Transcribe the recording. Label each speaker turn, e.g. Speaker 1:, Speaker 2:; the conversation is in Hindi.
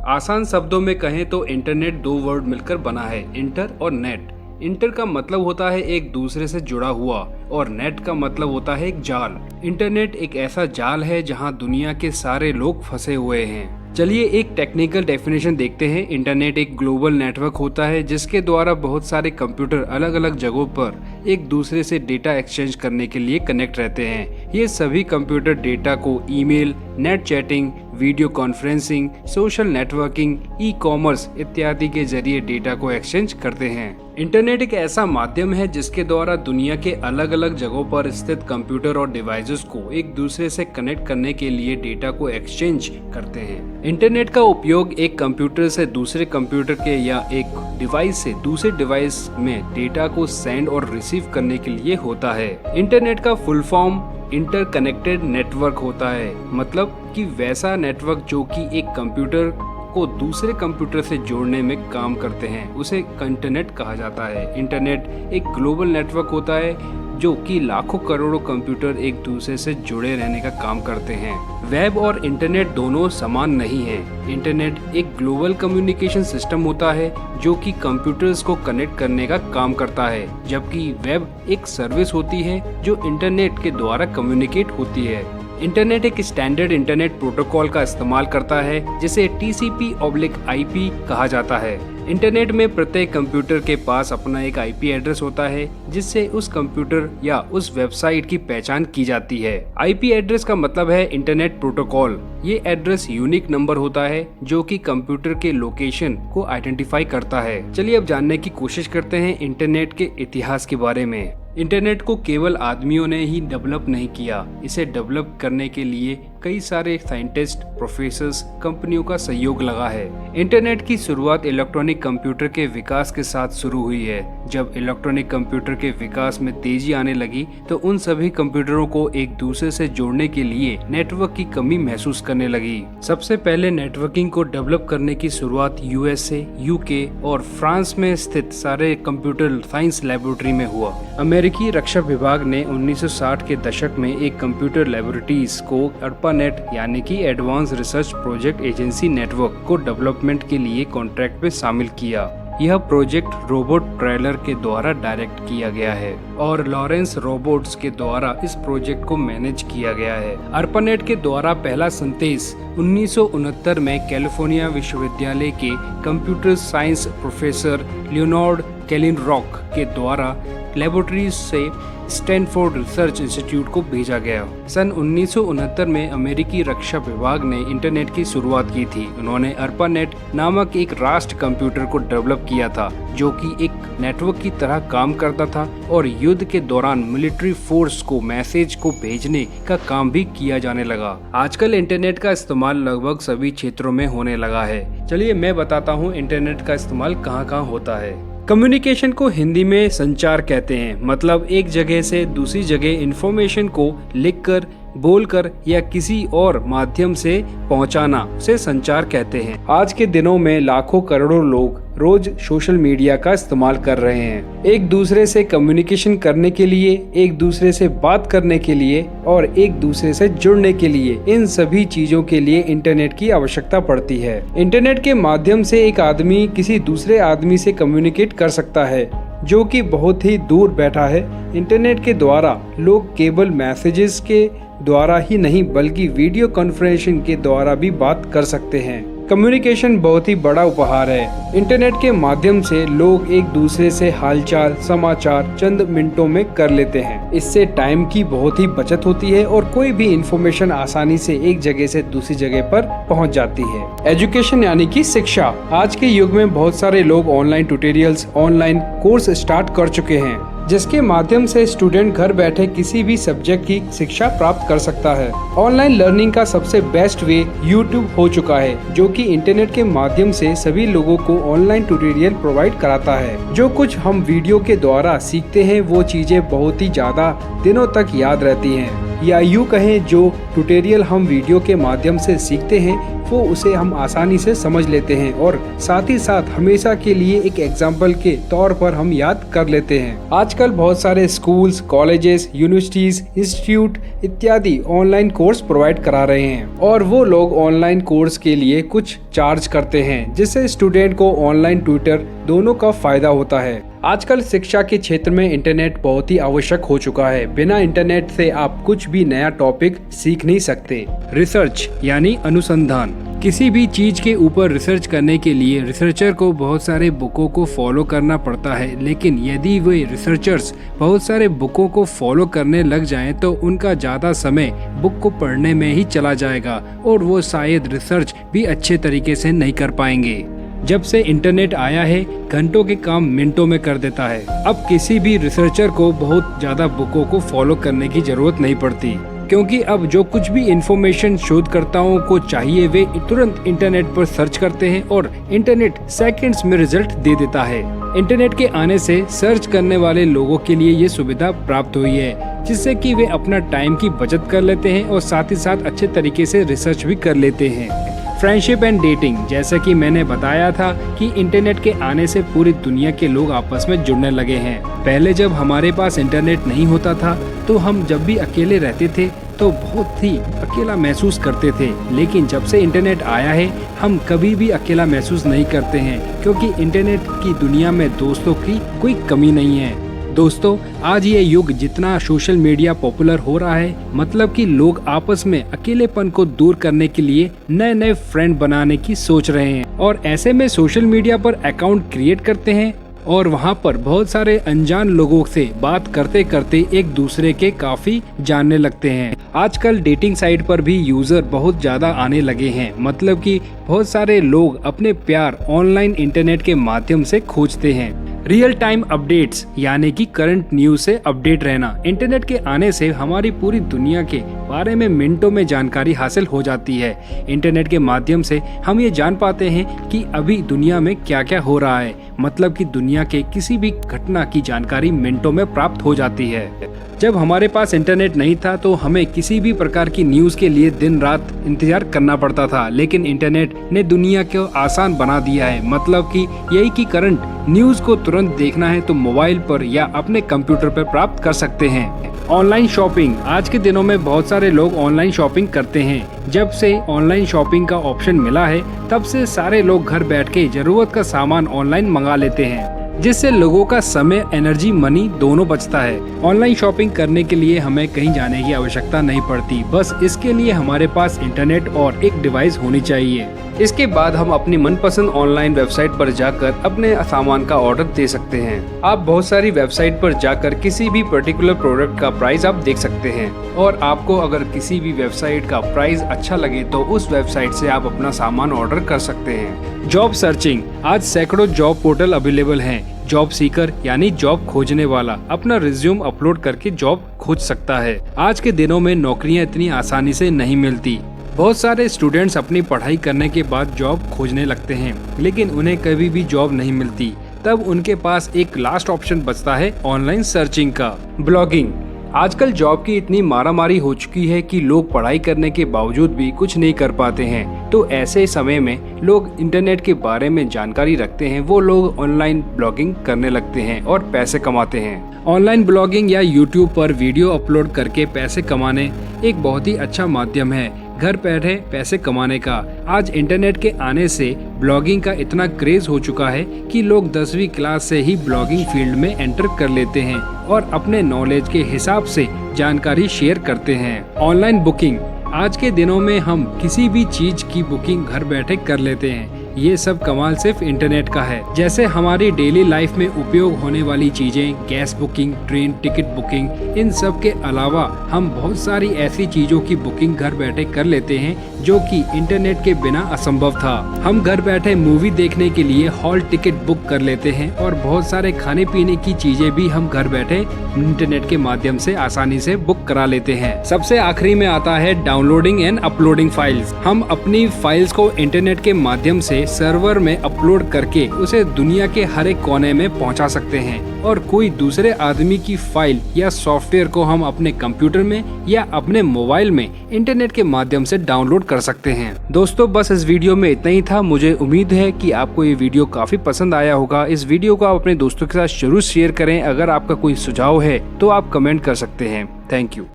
Speaker 1: आसान शब्दों में कहें तो इंटरनेट दो वर्ड मिलकर बना है, इंटर और नेट। इंटर का मतलब होता है एक दूसरे से जुड़ा हुआ और नेट का मतलब होता है एक जाल। इंटरनेट एक ऐसा जाल है जहां दुनिया के सारे लोग फंसे हुए हैं। चलिए एक टेक्निकल डेफिनेशन देखते हैं। इंटरनेट एक ग्लोबल नेटवर्क होता है जिसके द्वारा बहुत सारे कंप्यूटर अलग अलग जगहों पर एक दूसरे से डेटा एक्सचेंज करने के लिए कनेक्ट रहते हैं। ये सभी कंप्यूटर डेटा को email, net chatting, video conferencing, social networking, e commerce इत्यादि के जरिए डेटा को एक्सचेंज करते हैं। इंटरनेट एक ऐसा माध्यम है जिसके द्वारा दुनिया के अलग अलग जगहों पर स्थित कंप्यूटर और डिवाइसेस को एक दूसरे से कनेक्ट करने के लिए डेटा को एक्सचेंज करते हैं। इंटरनेट का उपयोग एक कंप्यूटर से दूसरे कंप्यूटर के या एक डिवाइस से दूसरे डिवाइस में डेटा को सेंड और रिसीव करने के लिए होता है। इंटरनेट का फुल फॉर्म इंटरकनेक्टेड नेटवर्क होता है, मतलब कि वैसा नेटवर्क जो कि एक कंप्यूटर को दूसरे कंप्यूटर से जोड़ने में काम करते हैं, उसे इंटरनेट कहा जाता है। इंटरनेट एक ग्लोबल नेटवर्क होता है जो कि लाखों करोड़ों कंप्यूटर एक दूसरे से जुड़े रहने का काम करते हैं। वेब और इंटरनेट दोनों समान नहीं हैं। इंटरनेट एक ग्लोबल कम्युनिकेशन सिस्टम होता है जो कि कंप्यूटर्स को कनेक्ट करने का काम करता है, जबकि वेब एक सर्विस होती है जो इंटरनेट के द्वारा कम्युनिकेट होती है। इंटरनेट एक स्टैंडर्ड इंटरनेट प्रोटोकॉल का इस्तेमाल करता है जिसे TCP/IP कहा जाता है। इंटरनेट में प्रत्येक कंप्यूटर के पास अपना एक IP एड्रेस होता है जिससे उस कंप्यूटर या उस वेबसाइट की पहचान की जाती है। IP एड्रेस का मतलब है इंटरनेट प्रोटोकॉल। ये एड्रेस यूनिक नंबर होता है जो कि कंप्यूटर के लोकेशन को आइडेंटिफाई करता है। चलिए अब जानने की कोशिश करते हैं इंटरनेट के इतिहास के बारे में। इंटरनेट को केवल आदमियों ने ही डेवलप नहीं किया, इसे डेवलप करने के लिए कई सारे साइंटिस्ट, प्रोफेसर्स, कंपनियों का सहयोग लगा है। इंटरनेट की शुरुआत इलेक्ट्रॉनिक कंप्यूटर के विकास के साथ शुरू हुई है। जब इलेक्ट्रॉनिक कंप्यूटर के विकास में तेजी आने लगी तो उन सभी कंप्यूटरों को एक दूसरे से जोड़ने के लिए नेटवर्क की कमी महसूस करने लगी। सबसे पहले नेटवर्किंग को डेवलप करने की शुरुआत USA, UK और फ्रांस में स्थित सारे कंप्यूटर साइंस लेबोरेटरी में हुआ। अमेरिकी रक्षा विभाग ने 1960 के दशक में एक कंप्यूटर लेबोरेटरीज को ARPANET यानी कि advance research project agency network को डेवलपमेंट के लिए कॉन्ट्रैक्ट में शामिल किया। यह प्रोजेक्ट रोबोट ट्रेलर के द्वारा डायरेक्ट किया गया है और लॉरेंस रोबोट्स के द्वारा इस प्रोजेक्ट को मैनेज किया गया है। ARPANET के द्वारा पहला संदेश 1969 में कैलिफोर्निया विश्वविद्यालय के कंप्यूटर साइंस प्रोफेसर लियोनार्ड कैलिनरॉक के द्वारा लेबोरेटरी से स्टैनफोर्ड रिसर्च इंस्टीट्यूट को भेजा गया। सन 1969 में अमेरिकी रक्षा विभाग ने इंटरनेट की शुरुआत की थी। उन्होंने ARPANET नामक एक राष्ट्र कंप्यूटर को डेवलप किया था जो कि एक नेटवर्क की तरह काम करता था और युद्ध के दौरान मिलिट्री फोर्स को मैसेज को भेजने का काम भी किया जाने लगा। आजकल इंटरनेट का इस्तेमाल लगभग सभी क्षेत्रों में होने लगा है। चलिए मैं बताता हूँ इंटरनेट का इस्तेमाल कहाँ कहाँ होता है। कम्युनिकेशन को हिंदी में संचार कहते हैं, मतलब एक जगह से दूसरी जगह इंफॉर्मेशन को लिखकर, बोलकर या किसी और माध्यम से पहुंचाना से संचार कहते हैं। आज के दिनों में लाखों करोड़ों लोग रोज सोशल मीडिया का इस्तेमाल कर रहे हैं। एक दूसरे से कम्युनिकेशन करने के लिए, एक दूसरे से बात करने के लिए और एक दूसरे से जुड़ने के लिए, इन सभी चीजों के लिए इंटरनेट की आवश्यकता पड़ती है। इंटरनेट के माध्यम से एक आदमी किसी दूसरे आदमी से कम्युनिकेट कर सकता है जो कि बहुत ही दूर बैठा है। इंटरनेट के द्वारा लोग केवल मैसेजेस के द्वारा ही नहीं बल्कि वीडियो कॉन्फ्रेंसिंग के द्वारा भी बात कर सकते हैं। कम्युनिकेशन बहुत ही बड़ा उपहार है। इंटरनेट के माध्यम से लोग एक दूसरे से हालचाल, समाचार चंद मिनटों में कर लेते हैं। इससे टाइम की बहुत ही बचत होती है और कोई भी इंफॉर्मेशन आसानी से एक जगह से दूसरी जगह पर पहुंच जाती है। एजुकेशन यानी कि शिक्षा। आज के युग में बहुत सारे लोग online tutorials, online course start कर चुके हैं जिसके माध्यम से स्टूडेंट घर बैठे किसी भी सब्जेक्ट की शिक्षा प्राप्त कर सकता है। ऑनलाइन लर्निंग का सबसे बेस्ट वे YouTube हो चुका है जो कि इंटरनेट के माध्यम से सभी लोगों को ऑनलाइन ट्यूटोरियल प्रोवाइड कराता है। जो कुछ हम वीडियो के द्वारा सीखते हैं वो चीजें बहुत ही ज्यादा दिनों तक याद रहती हैं। या यूँ कहें जो ट्यूटोरियल हम वीडियो के माध्यम से सीखते हैं वो उसे हम आसानी से समझ लेते हैं और साथ ही साथ हमेशा के लिए एक एग्जाम्पल के तौर पर हम याद कर लेते हैं। आजकल बहुत सारे स्कूल्स, कॉलेजेस, यूनिवर्सिटीज, इंस्टीट्यूट इत्यादि ऑनलाइन कोर्स प्रोवाइड करा रहे हैं और वो लोग ऑनलाइन कोर्स के लिए कुछ चार्ज करते हैं, जिससे स्टूडेंट को ऑनलाइन ट्यूटर दोनों का फायदा होता है। आजकल शिक्षा के क्षेत्र में इंटरनेट बहुत ही आवश्यक हो चुका है। बिना इंटरनेट से आप कुछ भी नया टॉपिक सीख नहीं सकते। रिसर्च यानी अनुसंधान, किसी भी चीज के ऊपर रिसर्च करने के लिए रिसर्चर को बहुत सारे बुकों को फॉलो करना पड़ता है, लेकिन यदि वे रिसर्चर्स बहुत सारे बुकों को फॉलो करने लग जाएं तो उनका ज़्यादा समय बुक को पढ़ने में ही चला जाएगा और वो शायद रिसर्च भी अच्छे तरीके से नहीं कर पाएंगे। जब से इंटरनेट आया है घंटों के काम मिनटों में कर देता है। अब किसी भी रिसर्चर को बहुत ज़्यादा बुकों को फॉलो करने की जरूरत नहीं पड़ती, क्योंकि अब जो कुछ भी इंफॉर्मेशन शोधकर्ताओं को चाहिए वे तुरंत इंटरनेट पर सर्च करते हैं और इंटरनेट सेकंड्स में रिजल्ट दे देता है। इंटरनेट के आने से सर्च करने वाले लोगों के लिए ये सुविधा प्राप्त हुई है, जिससे कि वे अपना टाइम की बचत कर लेते हैं और साथ ही साथ अच्छे तरीके से रिसर्च भी कर लेते हैं। फ्रेंडशिप एंड डेटिंग, जैसे कि मैंने बताया था कि इंटरनेट के आने से पूरी दुनिया के लोग आपस में जुड़ने लगे हैं। पहले जब हमारे पास इंटरनेट नहीं होता था तो हम जब भी अकेले रहते थे तो बहुत ही अकेला महसूस करते थे, लेकिन जब से इंटरनेट आया है हम कभी भी अकेला महसूस नहीं करते हैं, क्योंकि इंटरनेट की दुनिया में दोस्तों की कोई कमी नहीं है। दोस्तों, आज ये युग जितना सोशल मीडिया पॉपुलर हो रहा है, मतलब कि लोग आपस में अकेलेपन को दूर करने के लिए नए नए फ्रेंड बनाने की सोच रहे हैं और ऐसे में सोशल मीडिया पर अकाउंट क्रिएट करते हैं और वहाँ पर बहुत सारे अनजान लोगों से बात करते करते एक दूसरे के काफी जानने लगते हैं। आजकल डेटिंग साइट पर भी यूजर बहुत ज्यादा आने लगे हैं, मतलब कि बहुत सारे लोग अपने प्यार ऑनलाइन इंटरनेट के माध्यम से खोजते हैं। रियल टाइम अपडेट्स यानी कि करंट न्यूज से अपडेट रहना, इंटरनेट के आने से हमारी पूरी दुनिया के बारे में मिनटों में जानकारी हासिल हो जाती है। इंटरनेट के माध्यम से हम ये जान पाते हैं कि अभी दुनिया में क्या क्या हो रहा है, मतलब कि दुनिया के किसी भी घटना की जानकारी मिनटों में प्राप्त हो जाती है। जब हमारे पास इंटरनेट नहीं था तो हमें किसी भी प्रकार की न्यूज के लिए दिन रात इंतजार करना पड़ता था, लेकिन इंटरनेट ने दुनिया को आसान बना दिया है। मतलब कि यही कि करंट न्यूज को तुरंत देखना है तो मोबाइल पर या अपने कंप्यूटर पर प्राप्त कर सकते हैं। ऑनलाइन शॉपिंग, आज के दिनों में बहुत सारे लोग ऑनलाइन शॉपिंग करते हैं। जब से ऑनलाइन शॉपिंग का ऑप्शन मिला है तब से सारे लोग घर बैठ के जरूरत का सामान ऑनलाइन मंगा लेते हैं, जिससे लोगों का समय, एनर्जी, मनी दोनों बचता है। ऑनलाइन शॉपिंग करने के लिए हमें कहीं जाने की आवश्यकता नहीं पड़ती, बस इसके लिए हमारे पास इंटरनेट और एक डिवाइस होनी चाहिए। इसके बाद हम अपनी मनपसंद ऑनलाइन वेबसाइट पर जाकर अपने सामान का ऑर्डर दे सकते हैं। आप बहुत सारी वेबसाइट पर जाकर किसी भी पर्टिकुलर प्रोडक्ट का प्राइस आप देख सकते हैं और आपको अगर किसी भी वेबसाइट का प्राइस अच्छा लगे तो उस वेबसाइट से आप अपना सामान ऑर्डर कर सकते हैं। जॉब सर्चिंग, आज सैकड़ों जॉब पोर्टल अवेलेबल हैं। जॉब सीकर यानी जॉब खोजने वाला अपना रिज्यूम अपलोड करके जॉब खोज सकता है। आज के दिनों में नौकरियां इतनी आसानी से नहीं मिलती। बहुत सारे स्टूडेंट्स अपनी पढ़ाई करने के बाद जॉब खोजने लगते हैं, लेकिन उन्हें कभी भी जॉब नहीं मिलती। तब उनके पास एक लास्ट ऑप्शन बचता है ऑनलाइन सर्चिंग का। ब्लॉगिंग, आजकल जॉब की इतनी मारामारी हो चुकी है कि लोग पढ़ाई करने के बावजूद भी कुछ नहीं कर पाते हैं, तो ऐसे समय में लोग इंटरनेट के बारे में जानकारी रखते हैं, वो लोग ऑनलाइन ब्लॉगिंग करने लगते हैं और पैसे कमाते हैं। ऑनलाइन ब्लॉगिंग या यूट्यूब पर वीडियो अपलोड करके पैसे कमाने एक बहुत ही अच्छा माध्यम है घर बैठे पैसे कमाने का। आज इंटरनेट के आने से ब्लॉगिंग का इतना क्रेज हो चुका है कि लोग 10वीं क्लास से ही ब्लॉगिंग फील्ड में एंटर कर लेते हैं और अपने नॉलेज के हिसाब से जानकारी शेयर करते हैं। ऑनलाइन बुकिंग, आज के दिनों में हम किसी भी चीज की बुकिंग घर बैठे कर लेते हैं। ये सब कमाल सिर्फ इंटरनेट का है। जैसे हमारी डेली लाइफ में उपयोग होने वाली चीजें, gas booking, train ticket booking, इन सब के अलावा हम बहुत सारी ऐसी चीजों की बुकिंग घर बैठे कर लेते हैं जो कि इंटरनेट के बिना असंभव था। हम घर बैठे मूवी देखने के लिए हॉल टिकट बुक कर लेते हैं और बहुत सारे खाने पीने की चीजें भी हम घर बैठे इंटरनेट के माध्यम से आसानी से बुक करा लेते हैं। सबसे आखिरी में आता है डाउनलोडिंग एंड अपलोडिंग फाइल्स। हम अपनी फाइल्स को इंटरनेट के माध्यम से सर्वर में अपलोड करके उसे दुनिया के हर एक कोने में पहुंचा सकते हैं और कोई दूसरे आदमी की फाइल या सॉफ्टवेयर को हम अपने कंप्यूटर में या अपने मोबाइल में इंटरनेट के माध्यम से डाउनलोड कर सकते हैं। दोस्तों बस इस वीडियो में इतना ही था। मुझे उम्मीद है कि आपको ये वीडियो काफी पसंद आया होगा। इस वीडियो को आप अपने दोस्तों के साथ जरूर शेयर करें। अगर आपका कोई सुझाव है तो आप कमेंट कर सकते हैं। Thank you.